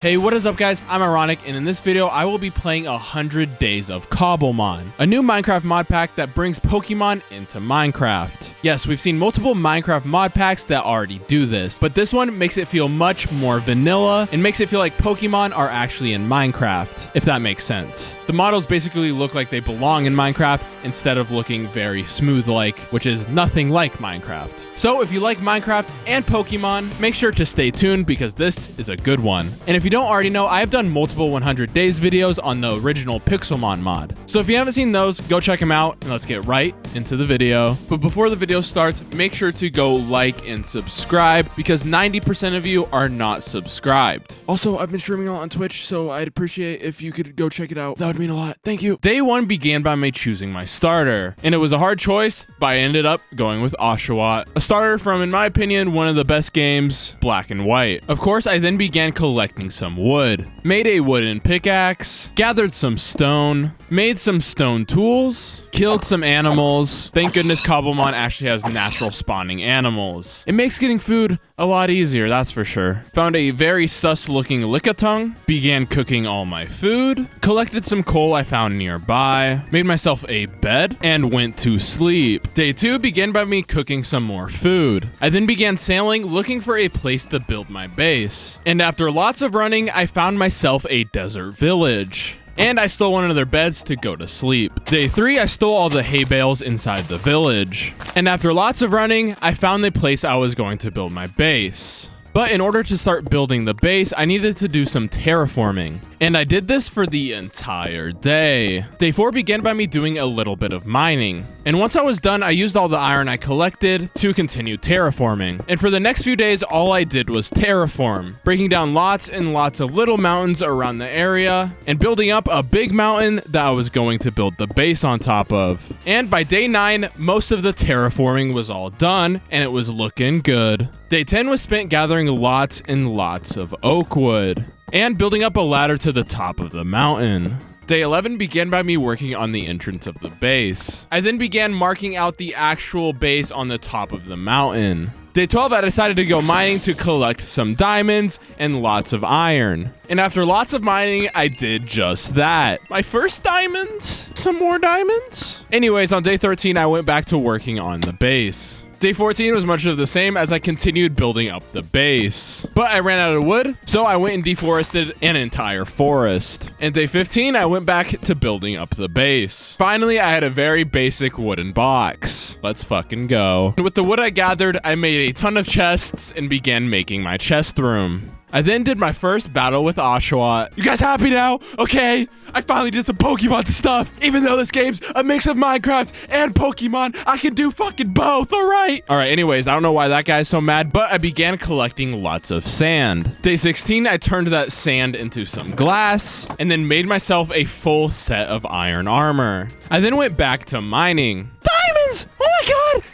Hey, what is up guys? I'm Ironiq, and in this video I will be playing 100 Days of COBBLEMON, a new Minecraft mod pack that brings Pokemon into Minecraft. Yes, we've seen multiple Minecraft mod packs that already do this, but this one makes it feel much more vanilla and makes it feel like Pokemon are actually in Minecraft, if that makes sense. The models basically look like they belong in Minecraft instead of looking very smooth-like, which is nothing like Minecraft. So if you like Minecraft and Pokemon, make sure to stay tuned because this is a good one. And if you don't already know, I have done multiple 100 Days videos on the original COBBLEMON mod. So if you haven't seen those, go check them out and let's get right into the video. But before the video starts, make sure to go like and subscribe because 90% of you are not subscribed. Also, I've been streaming on Twitch, so I'd appreciate if you could go check it out. That would mean a lot. Thank you. Day 1 began by me choosing my starter, and it was a hard choice, but I ended up going with Oshawott, a starter from, in my opinion, one of the best games, Black and White. Of course, I then began collecting some wood, made a wooden pickaxe, gathered some stone, made some stone tools, killed some animals. Thank goodness COBBLEMON actually has natural spawning animals. It makes getting food a lot easier, that's for sure. Found a very sus looking lickitung, began cooking all my food, collected some coal I found nearby, made myself a bed, and went to sleep. Day 2 began by me cooking some more food. I then began sailing looking for a place to build my base. And after lots of running, I found myself a desert village. And I stole one of their beds to go to sleep. Day 3, I stole all the hay bales inside the village. And after lots of running, I found the place I was going to build my base. But in order to start building the base, I needed to do some terraforming. And I did this for the entire day. Day 4 began by me doing a little bit of mining. And once I was done, I used all the iron I collected to continue terraforming. And for the next few days, all I did was terraform, breaking down lots and lots of little mountains around the area and building up a big mountain that I was going to build the base on top of. And by day 9, most of the terraforming was all done and it was looking good. Day 10 was spent gathering lots and lots of oak wood and building up a ladder to the top of the mountain. Day 11 began by me working on the entrance of the base. I then began marking out the actual base on the top of the mountain. Day 12, I decided to go mining to collect some diamonds and lots of iron. And after lots of mining, I did just that. My first diamonds? Some more diamonds? Anyways, on day 13, I went back to working on the base. Day 14 was much of the same as I continued building up the base. But I ran out of wood, so I went and deforested an entire forest. And day 15, I went back to building up the base. Finally, I had a very basic wooden box. Let's fucking go. And with the wood I gathered, I made a ton of chests and began making my chest room. I then did my first battle with Oshawott. You guys happy now? Okay, I finally did some Pokemon stuff. Even though this game's a mix of Minecraft and Pokemon, I can do fucking both, all right? All right, anyways, I don't know why that guy's so mad, but I began collecting lots of sand. Day 16, I turned that sand into some glass and then made myself a full set of iron armor. I then went back to mining. Diamonds! Oh my God,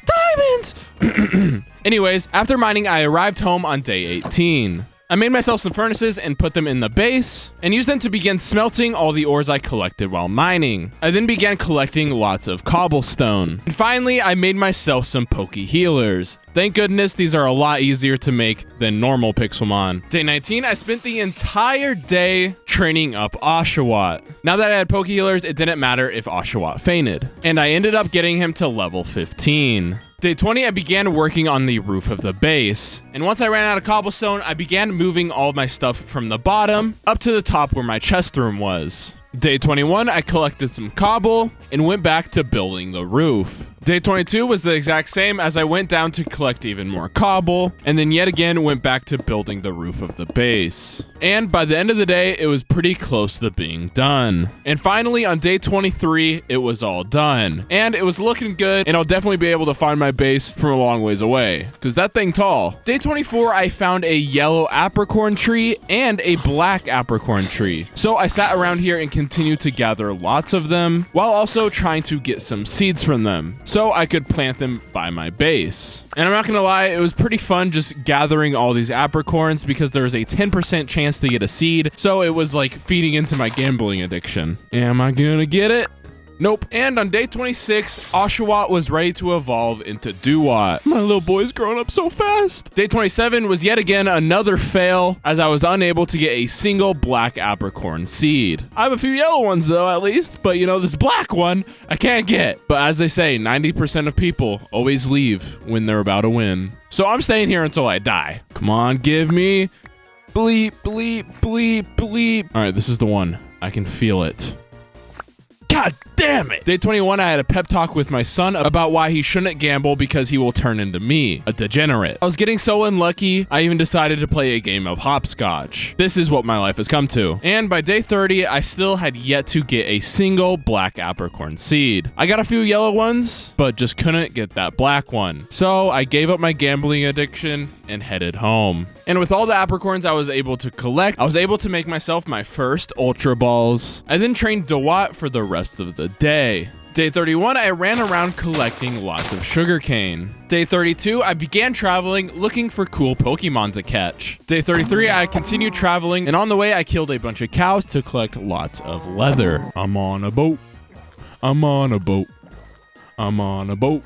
diamonds! Anyways, after mining, I arrived home on day 18. I made myself some furnaces and put them in the base and used them to begin smelting all the ores I collected while mining. I then began collecting lots of cobblestone. And finally, I made myself some Poke Healers. Thank goodness these are a lot easier to make than normal Pixelmon. Day 19, I spent the entire day training up Oshawott. Now that I had Poke Healers, it didn't matter if Oshawott fainted. And I ended up getting him to level 15. Day 20, I began working on the roof of the base. And once I ran out of cobblestone, I began moving all my stuff from the bottom up to the top where my chest room was. Day 21, I collected some cobble and went back to building the roof. Day 22 was the exact same as I went down to collect even more cobble and then yet again went back to building the roof of the base. And by the end of the day, it was pretty close to being done. And finally, on day 23, it was all done. And it was looking good, and I'll definitely be able to find my base from a long ways away, because that thing tall. Day 24, I found a yellow apricorn tree and a black apricorn tree. So I sat around here and continued to gather lots of them, while also trying to get some seeds from them, so I could plant them by my base. And I'm not gonna lie, it was pretty fun just gathering all these apricorns because there was a 10% chance to get a seed, so it was like feeding into my gambling addiction. Am I gonna get it? Nope. And on day 26, Oshawott was ready to evolve into Duwat. My little boy's growing up so fast. Day 27 was yet again another fail, as I was unable to get a single black apricorn seed. I have a few yellow ones though, at least, but you know, this black one I can't get. But as they say, 90% of people always leave when they're about to win. So I'm staying here until I die. Come on, give me bleep, bleep, bleep, bleep. All right, this is the one. I can feel it. God damn it. Day 21, I had a pep talk with my son about why he shouldn't gamble because he will turn into me, a degenerate. I was getting so unlucky, I even decided to play a game of hopscotch. This is what my life has come to. And by day 30, I still had yet to get a single black apricorn seed. I got a few yellow ones, but just couldn't get that black one. So I gave up my gambling addiction and headed home. And with all the apricorns I was able to collect, I was able to make myself my first Ultra Balls. I then trained Duwat for the rest of the day. Day 31, I ran around collecting lots of sugarcane. Day 32, I began traveling looking for cool Pokemon to catch. Day 33, I continued traveling, and on the way I killed a bunch of cows to collect lots of leather. I'm on a boat. I'm on a boat. I'm on a boat.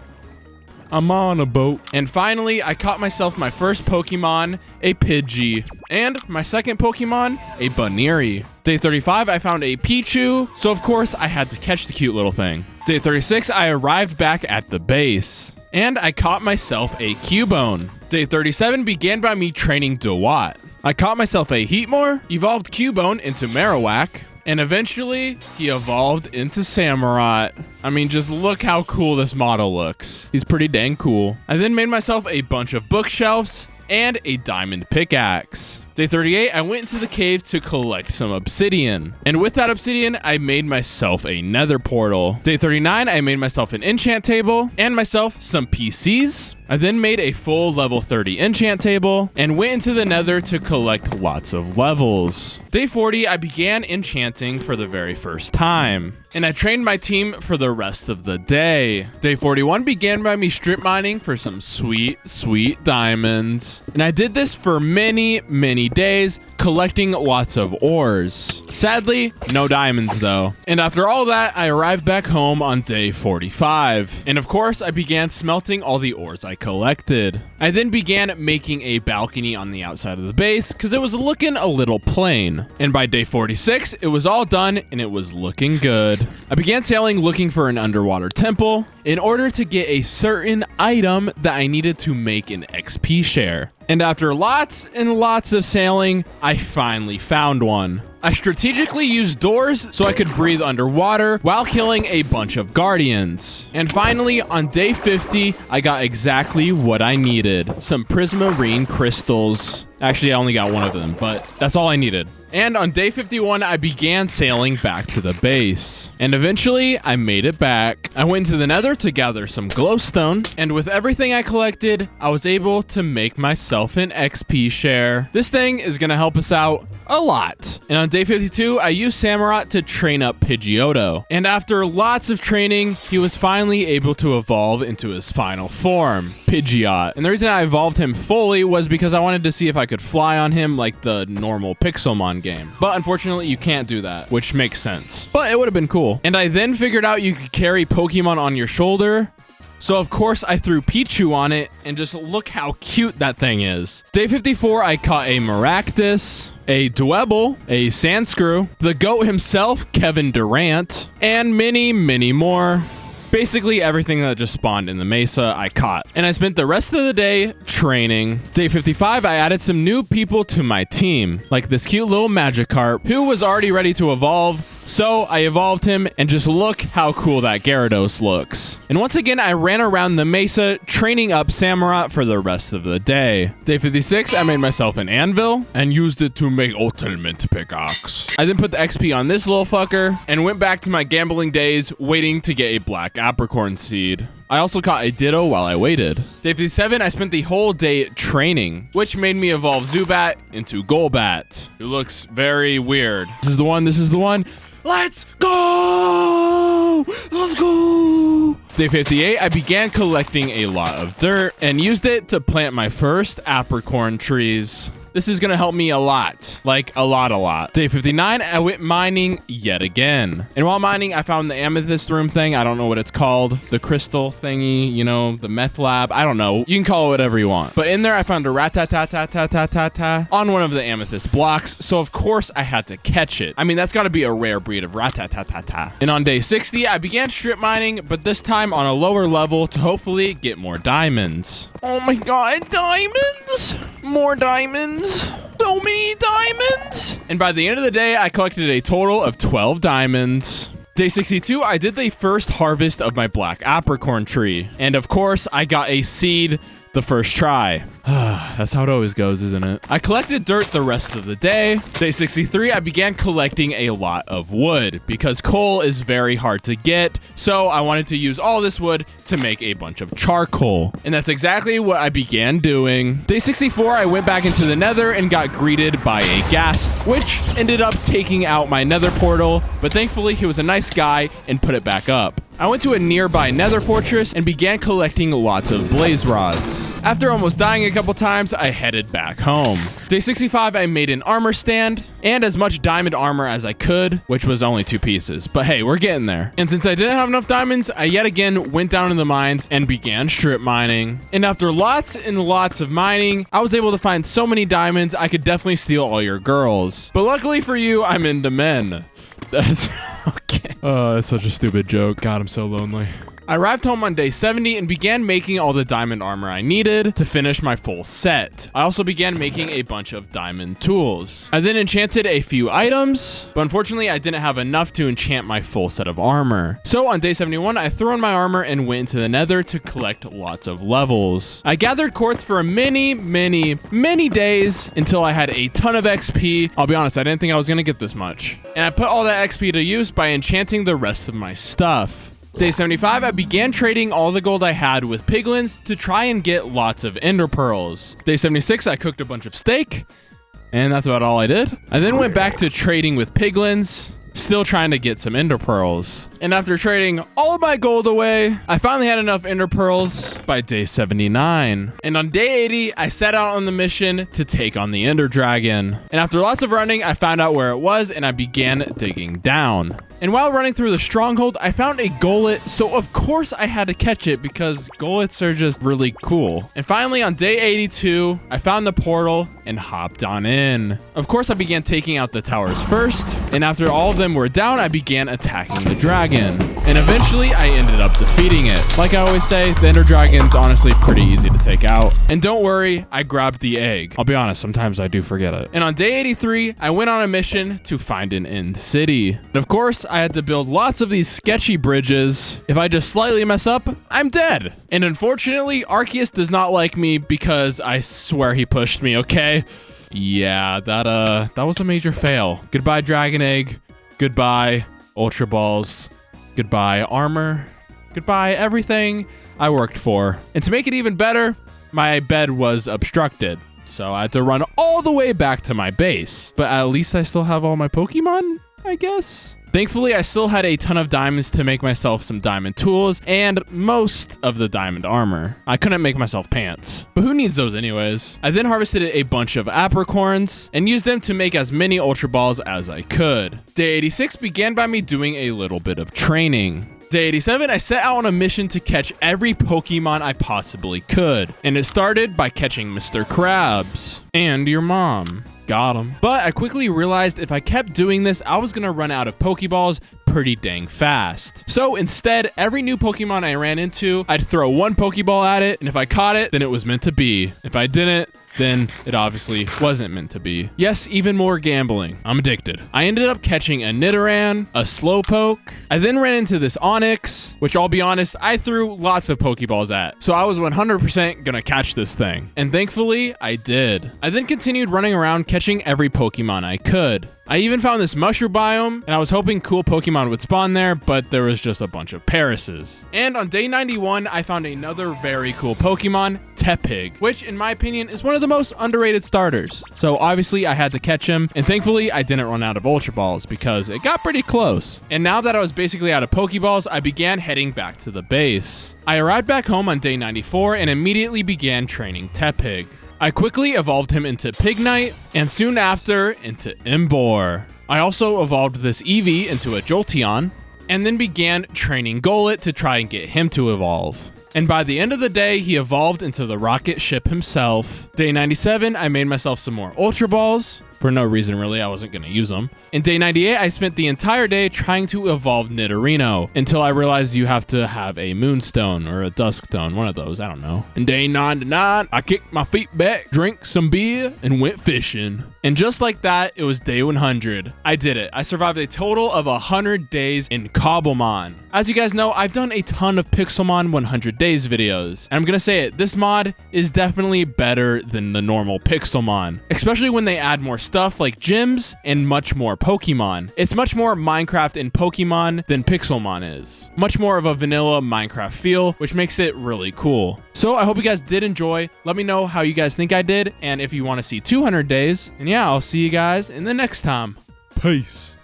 I'm on a boat. And finally, I caught myself my first Pokemon, a Pidgey. And my second Pokemon, a Baneri. Day 35, I found a Pichu, so of course I had to catch the cute little thing. Day 36, I arrived back at the base. And I caught myself a Cubone. Day 37 began by me training Duwat. I caught myself a Heatmore, evolved Cubone into Marowak, and eventually, he evolved into Samurott. I mean, just look how cool this model looks. He's pretty dang cool. I then made myself a bunch of bookshelves and a diamond pickaxe. Day 38, I went into the cave to collect some obsidian. And with that obsidian, I made myself a nether portal. Day 39, I made myself an enchant table and myself some PCs. I then made a full level 30 enchant table and went into the nether to collect lots of levels. Day 40, I began enchanting for the very first time. And I trained my team for the rest of the day. Day 41 began by me strip mining for some sweet, sweet diamonds. And I did this for many, many days, collecting lots of ores. Sadly, no diamonds though. And after all that, I arrived back home on day 45. And of course, I began smelting all the ores I collected. I then began making a balcony on the outside of the base because it was looking a little plain. And by day 46, it was all done and it was looking good. I began sailing looking for an underwater temple in order to get a certain item that I needed to make an XP share. And after lots and lots of sailing, I finally found one. I strategically used doors so I could breathe underwater while killing a bunch of guardians. And finally, on day 50, I got exactly what I needed. Some prismarine crystals. Actually, I only got one of them, but that's all I needed. And on day 51, I began sailing back to the base. And eventually, I made it back. I went to the nether to gather some glowstone. And with everything I collected, I was able to make myself an XP share. This thing is going to help us out a lot. And on day 52, I used Samurott to train up Pidgeotto. And after lots of training, he was finally able to evolve into his final form, Pidgeot. And the reason I evolved him fully was because I wanted to see if I could fly on him like the normal Pixelmon game. But unfortunately, you can't do that, which makes sense. But it would have been cool. And I then figured out you could carry Pokemon on your shoulder. So of course I threw Pichu on it, and just look how cute that thing is. Day 54, I caught a Maractus, a Dwebble, a Sandscrew, the GOAT himself, Kevin Durant, and many, many more. Basically everything that just spawned in the mesa I caught. And I spent the rest of the day training. Day 55, I added some new people to my team, like this cute little Magikarp who was already ready to evolve. So I evolved him, and just look how cool that Gyarados looks. And once again, I ran around the mesa training up Samurott for the rest of the day. Day 56, I made myself an anvil and used it to make ultimate pickaxe. I then put the XP on this little fucker and went back to my gambling days waiting to get a black apricorn seed. I also caught a Ditto while I waited. Day 57, I spent the whole day training, which made me evolve Zubat into Golbat, who looks very weird. This is the one, this is the one. Let's go! Let's go! Day 58, I began collecting a lot of dirt and used it to plant my first apricorn trees. This is gonna help me a lot. Like, a lot. Day 59, I went mining yet again. And while mining, I found the amethyst room thing. I don't know what it's called. The crystal thingy, you know, the meth lab. I don't know. You can call it whatever you want. But in there, I found a rat-ta-ta-ta-ta-ta-ta-ta on one of the amethyst blocks. So, of course, I had to catch it. I mean, that's gotta be a rare breed of rat-ta-ta-ta-ta. And on day 60, I began strip mining, but this time on a lower level to hopefully get more diamonds. Oh my god, diamonds! More diamonds! So many diamonds! And by the end of the day, I collected a total of 12 diamonds. Day 62, I did the first harvest of my black apricorn tree. And of course, I got a seed the first try. That's how it always goes, isn't it? I collected dirt the rest of the day. Day 63, I began collecting a lot of wood because coal is very hard to get. So I wanted to use all this wood to make a bunch of charcoal. And that's exactly what I began doing. Day 64, I went back into the nether and got greeted by a ghast, which ended up taking out my nether portal. But thankfully, he was a nice guy and put it back up. I went to a nearby nether fortress and began collecting lots of blaze rods. After almost dying a couple times, I headed back home. Day 65, I made an armor stand and as much diamond armor as I could, which was only 2 pieces. But hey, we're getting there. And since I didn't have enough diamonds, I yet again went down in the mines and began strip mining. And after lots and lots of mining, I was able to find so many diamonds, I could definitely steal all your girls. But luckily for you, I'm into men. That's okay. Oh, that's such a stupid joke. God, I'm so lonely. I arrived home on day 70 and began making all the diamond armor I needed to finish my full set. I also began making a bunch of diamond tools. I then enchanted a few items, but unfortunately I didn't have enough to enchant my full set of armor. So on day 71, I threw on my armor and went into the nether to collect lots of levels. I gathered quartz for many days until I had a ton of XP. I'll be honest, I didn't think I was gonna get this much. And I put all that XP to use by enchanting the rest of my stuff. Day 75, I began trading all the gold I had with piglins to try and get lots of ender pearls. Day 76, I cooked a bunch of steak, and that's about all I did. I then went back to trading with piglins, still trying to get some ender pearls. And after trading all of my gold away, I finally had enough ender pearls by day 79. And on day 80, I set out on the mission to take on the ender dragon. And after lots of running, I found out where it was and I began digging down. And while running through the stronghold, I found a gullet, so of course I had to catch it because gullets are just really cool. And finally on day 82, I found the portal and hopped on in. Of course, I began taking out the towers first, and after all of them were down, I began attacking the dragon. And eventually, I ended up defeating it. Like I always say, the ender dragon's honestly pretty easy to take out. And don't worry, I grabbed the egg. I'll be honest, sometimes I do forget it. And on day 83, I went on a mission to find an end city. And of course, I had to build lots of these sketchy bridges. If I just slightly mess up, I'm dead. And unfortunately, Arceus does not like me because I swear he pushed me, okay? Yeah, that was a major fail. Goodbye, Dragon Egg. Goodbye, Ultra Balls. Goodbye, armor. Goodbye, everything I worked for. And to make it even better, my bed was obstructed. So I had to run all the way back to my base. But at least I still have all my Pokemon, I guess. Thankfully, I still had a ton of diamonds to make myself some diamond tools and most of the diamond armor. I couldn't make myself pants, but who needs those anyways? I then harvested a bunch of apricorns and used them to make as many Ultra Balls as I could. Day 86 began by me doing a little bit of training. Day 87, I set out on a mission to catch every Pokemon I possibly could. And it started by catching Mr. Krabs and your mom. Got him. But I quickly realized if I kept doing this, I was gonna run out of Pokeballs pretty dang fast. So instead, every new Pokemon I ran into, I'd throw one Pokeball at it, and if I caught it, then it was meant to be. If I didn't, then it obviously wasn't meant to be. Yes, even more gambling. I'm addicted. I ended up catching a Nidoran, a Slowpoke. I then ran into this Onix, which I'll be honest, I threw lots of Pokeballs at. So I was 100% gonna catch this thing. And thankfully, I did. I then continued running around catching every Pokemon I could. I even found this mushroom biome, and I was hoping cool Pokemon would spawn there, but there was just a bunch of Parises. And on day 91, I found another very cool Pokemon, Tepig, which in my opinion is one of the most underrated starters. So obviously I had to catch him, and thankfully I didn't run out of Ultra Balls because it got pretty close. And now that I was basically out of Pokeballs, I began heading back to the base. I arrived back home on day 94 and immediately began training Tepig. I quickly evolved him into Pignite, and soon after into Embor. I also evolved this Eevee into a Jolteon, and then began training Golett to try and get him to evolve. And by the end of the day, he evolved into the rocket ship himself. Day 97, I made myself some more Ultra Balls. For no reason, really. I wasn't going to use them. And day 98, I spent the entire day trying to evolve Nidorino until I realized you have to have a Moonstone or a Duskstone, one of those, I don't know. And day 99, I kicked my feet back, drank some beer, and went fishing. And just like that, it was day 100. I did it. I survived a total of 100 days in COBBLEMON. As you guys know, I've done a ton of Pixelmon 100 days videos. And I'm going to say it, this mod is definitely better than the normal Pixelmon, especially when they add more stuff like gyms and much more Pokemon. It's much more Minecraft and Pokemon than Pixelmon is. Much more of a vanilla Minecraft feel, which makes it really cool. So I hope you guys did enjoy. Let me know how you guys think I did, and if you want to see 200 days. And yeah, I'll see you guys in the next time. Peace.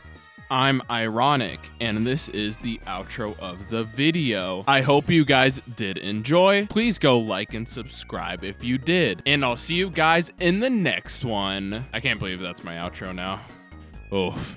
I'm Ironiq, and this is the outro of the video. I hope you guys did enjoy. Please go like and subscribe if you did. And I'll see you guys in the next one. I can't believe that's my outro now. Oof.